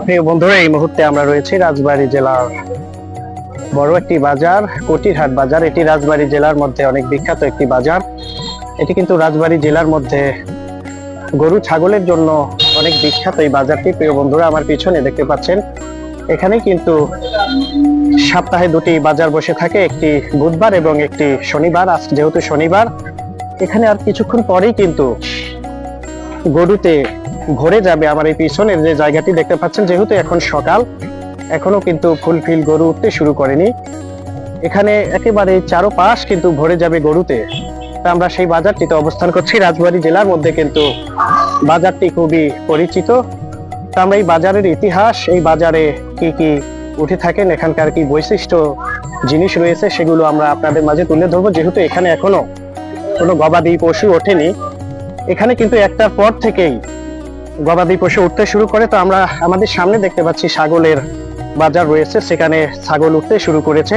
প্রিয় বন্ধুরা, এই মুহূর্তে আমরা রয়েছি রাজবাড়ী জেলার বড় একটি বাজার, কটিরহাট বাজার। এটি রাজবাড়ী জেলার মধ্যে অনেক বিখ্যাত একটি বাজার। এটি কিন্তু রাজবাড়ী জেলার মধ্যে গরু ছাগলের জন্য অনেক বিখ্যাত এই বাজারটি। প্রিয় বন্ধুরা, আমার পিছনে দেখতে পাচ্ছেন এখানে কিন্তু সপ্তাহে দুটি বাজার বসে থাকে, একটি বুধবার এবং একটি শনিবার। আজ যেহেতু শনিবার, এখানে আর কিছুক্ষণ পরেই কিন্তু গরুতে ভরে যাবে। আমার এই পিছনের যে জায়গাটি দেখতে পাচ্ছেন, যেহেতু এখন সকাল, এখনো কিন্তু ফুলফিল গরু উঠতে শুরু করেনি। এখানে একেবারে চারোপাশ কিন্তু ভরে যাবে গরুতে। তা আমরা সেই বাজারটিতে অবস্থান করছি। রাজবাড়ী জেলার মধ্যে কিন্তু বাজারটি খুবই পরিচিত। তা আমরা এই বাজারের ইতিহাস, এই বাজারে কি কি উঠে থাকেন, এখানকার কি বৈশিষ্ট্য জিনিস রয়েছে, সেগুলো আমরা আপনাদের মাঝে তুলে ধরবো। যেহেতু এখানে এখনো কোনো গবাদি পশু ওঠেনি, এখানে কিন্তু একটার পর থেকেই গবাদি পশু উঠতে শুরু করে। তো আমরা আমাদের সামনে দেখতে পাচ্ছি ছাগলের বাজার রয়েছে, সেখানে ছাগল উঠতে শুরু করেছে।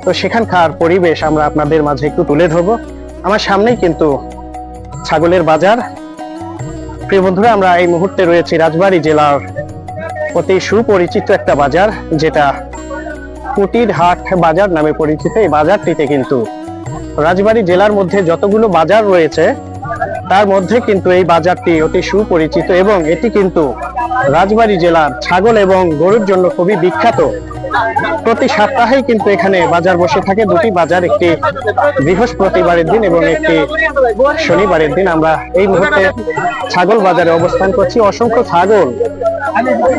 তো সেখানকার পরিবেশ আমরা আপনাদের মাঝে একটু তুলে ধরবো। আমার সামনেই কিন্তু ছাগলের বাজার। প্রিয় বন্ধুরা, আমরা এই মুহূর্তে রয়েছি রাজবাড়ী জেলার অতি সুপরিচিত একটা বাজার, যেটা কটিরহাট বাজার নামে পরিচিত। এই বাজারটিতে কিন্তু রাজবাড়ী জেলার মধ্যে যতগুলো বাজার রয়েছে, তার মধ্যে কিন্তু এই বাজারটি অতি সুপরিচিত এবং এটি কিন্তু রাজবাড়ী জেলার ছাগল এবং গরুর জন্য খুবই বিখ্যাত। প্রতি সপ্তাহেই কিন্তু এখানে বাজার বসে থাকে, দুটি বাজার, একটি বৃহস্পতিবারের দিন এবং একটি শনিবারের দিন। আমরা এই মুহূর্তে ছাগল বাজারে অবস্থান করছি। অসংখ্য ছাগল,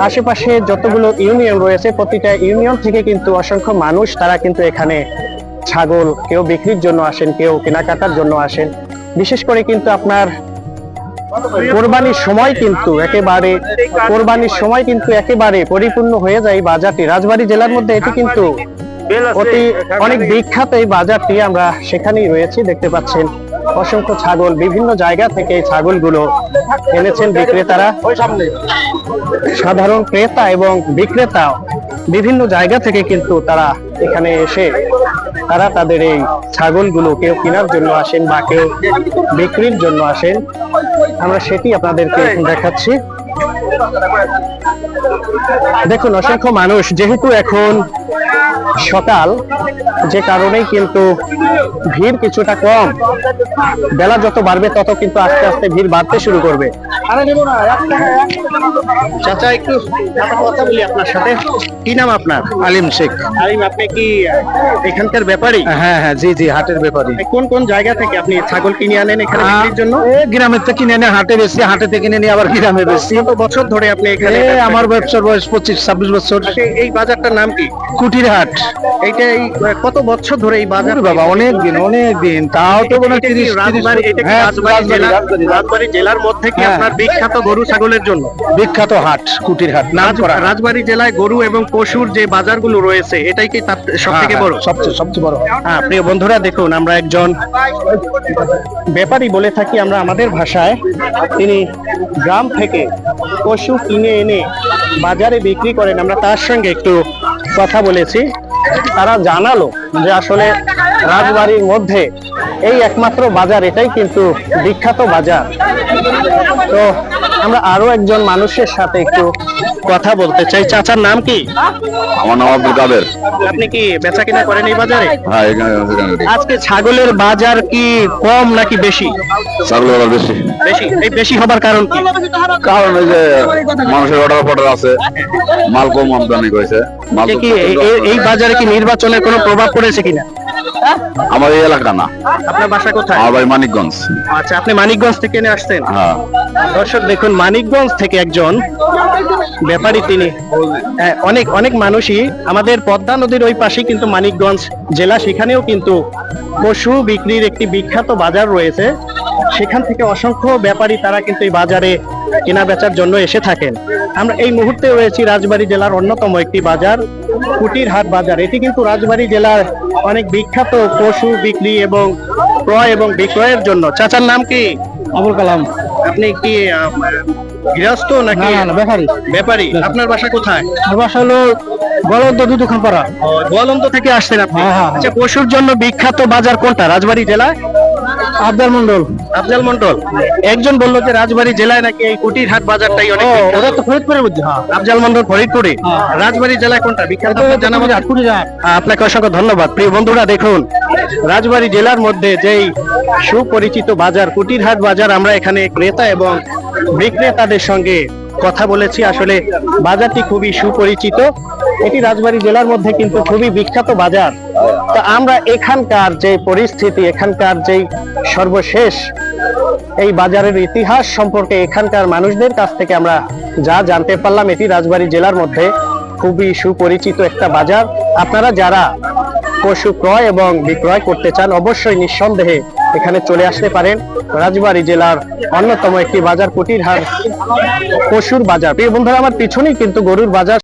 আশেপাশে যতগুলো ইউনিয়ন রয়েছে, প্রতিটা ইউনিয়ন থেকে কিন্তু অসংখ্য মানুষ, তারা কিন্তু এখানে ছাগল কেউ বিক্রির জন্য আসেন, কেউ কেনাকাটার জন্য আসেন। বিশেষ করে কিন্তু আপনার কোরবানির সময় কিন্তু একেবারে পরিপূর্ণ হয়ে যায় এই বাজারটি। রাজবাড়ী জেলার মধ্যে এটি কিন্তু অনেক বিখ্যাত এই বাজারটি। আমরা সেখানেই রয়েছি, দেখতে পাচ্ছেন অসংখ্য ছাগল, বিভিন্ন জায়গা থেকে এই ছাগলগুলো এনেছেন বিক্রেতারা। সাধারণ ক্রেতা এবং বিক্রেতা বিভিন্ন জায়গা থেকে কিন্তু তারা এখানে এসে তারা তাদের এই ছাগলগুলো কেউ কেনার জন্য আসেন বা কেউ বিক্রির জন্য আসেন। আমরা সেটি আপনাদেরকে দেখাচ্ছি। দেখুন, অসংখ্য মানুষ, যেহেতু এখন সকাল, যে কারণেই কিন্তু ভিড় কিছুটা কম। বেলা যত বাড়বে তত কিন্তু আস্তে আস্তে ভিড় বাড়তে শুরু করবে। চাচা, একটু কথা বলি আপনার সাথে। কি নাম আপনার? আলিম শেখ। আলিম, আপনি কি এখানকার ব্যাপারী? হ্যাঁ হ্যাঁ, জি জি, হাটের ব্যাপারী। কোন কোন জায়গা থেকে আপনি ছাগল কিনে আনেন এখানে বিক্রির জন্য? গ্রামের থেকে কিনে এনে হাটে বেশি, হাটে থেকে কিনে নিয়ে আবার গ্রামে বেশি। কত বছর ধরে আপনি এখানে? আমার ব্যবসার বয়স 25-26 বছর। এই বাজারটার নাম কি? কুটিরহাট। এইটা কত বছর ধরে এই বাজার? বাবা, অনেক দিন, তাও তো মনে হয় 30। রাজবাড়ী জেলার মধ্যে কি আপনার বিখ্যাত গরু ছাগলের জন্য? বিখ্যাত হাট কুটিরহাট নাম করা। রাজবাড়ী জেলায় গরু এবং পশুর যে বাজারগুলো রয়েছে, এটাই কি তার সব থেকে বড়? সবচেয়ে বড়। হ্যাঁ, প্রিয় বন্ধুরা, দেখুন, আমরা একজন ব্যাপারী বলে থাকি আমরা আমাদের ভাষায়। তিনি গ্রাম থেকে পশু কিনে এনে বাজারে বিক্রি করেন। আমরা তার সঙ্গে একটু কথা বলেছি। তারা জানালো যে আসলে রাজবাড়ির মধ্যে এই একমাত্র বাজার, এটাই কিন্তু বিখ্যাত বাজার। তো আমরা আরো একজন মানুষের সাথে একটু কথা বলতে চাই। চাচার নাম কি? আমার নাম আব্দুল কাদের। আপনি কি বেচা কিনা করেন এই বাজারে? হ্যাঁ, এখানে আজকে ছাগলের বাজার কি কম নাকি বেশি? ছাগলের বাজার বেশি। এই বেশি হবার কারণ কি? কারণ এই যে মানুষের অর্ডার আছে, মাল কম আমদানি করেছে। এই বাজারে কি নির্বাচনের কোনো প্রভাব পড়েছে কিনা? আমার এই এলাকা না। আপনার বাসা কোথায়? আমার বাড়ি মানিকগঞ্জ। আচ্ছা, আপনি মানিকগঞ্জ থেকে আসছেন? হ্যাঁ। দর্শক দেখুন, মানিকগঞ্জ থেকে একজন ব্যাপারী, তিনি অনেক মানুষই, আমাদের পদ্মা নদীর ওই পাশে কিন্তু মানিকগঞ্জ জেলা, সেখানেও কিন্তু পশু বিক্রির একটি বিখ্যাত বাজার রয়েছে। সেখান থেকে অসংখ্য ব্যাপারী, তারা কিন্তু এই বাজারে কেনা বেচার জন্য এসে থাকেন। আমরা এই মুহূর্তে রয়েছি রাজবাড়ী জেলার অন্যতম একটি বাজার, কুটিরহাট বাজার। এটি কিন্তু রাজবাড়ী জেলার অনেক বিখ্যাত পশু বিক্রি এবং ক্রয় এবং বিক্রয়ের জন্য। চাচার নাম কি? আবুল কালাম। আপনি কি গৃহস্থ নাকি ব্যাপারী? আপনার বাসা কোথায়? আমার বাসা হলো গোয়ালন্দ গোয়ালন্দ থেকে আসছেন আপনি? হ্যাঁ। আচ্ছা, পশুর জন্য বিখ্যাত বাজার কোনটা রাজবাড়ী জেলায়? আবদার মন্ডল। আফজাল মন্ডল, একজন বললো যে রাজবাড়ী জেলায় নাকি এই কুটির হাট বাজারটাই অনেক বিখ্যাত। ওরা তো ফরিদপুরের মধ্যে। আফজাল মন্ডল ফরিদপুরে, রাজবাড়ী জেলায় কোনটা বিখ্যাত আপনার জানা মতে? আপনাকে অসংখ্য ধন্যবাদ। প্রিয় বন্ধুরা, দেখুন রাজবাড়ী জেলার মধ্যে যেই সুপরিচিত বাজার কুটির হাট বাজার, আমরা এখানে ক্রেতা এবং বিক্রেতাদের সঙ্গে কথা বলেছি। আসলে বাজারটি খুবই সুপরিচিত, এটি রাজবাড়ী জেলার মধ্যে কিন্তু খুবই বিখ্যাত বাজার। তো আমরা এখানকার যে পরিস্থিতি, এখানকার যেই সর্বশেষ এই বাজারের ইতিহাস সম্পর্কে এখানকার মানুষদের কাছ থেকে আমরা যা জানতে পারলাম, এটি রাজবাড়ী জেলার মধ্যে খুবই সুপরিচিত একটা বাজার। আপনারা যারা পশু ক্রয় এবং বিক্রয় করতে চান অবশ্যই নিঃসন্দেহে এখানে চলে আসতে পারেন। রাজবাড়ী জেলার অন্যতম একটি বাজার কুটির হাট পশুর বাজার। প্রিয় বন্ধুরা, আমার পিছনেই কিন্তু গরুর বাজার।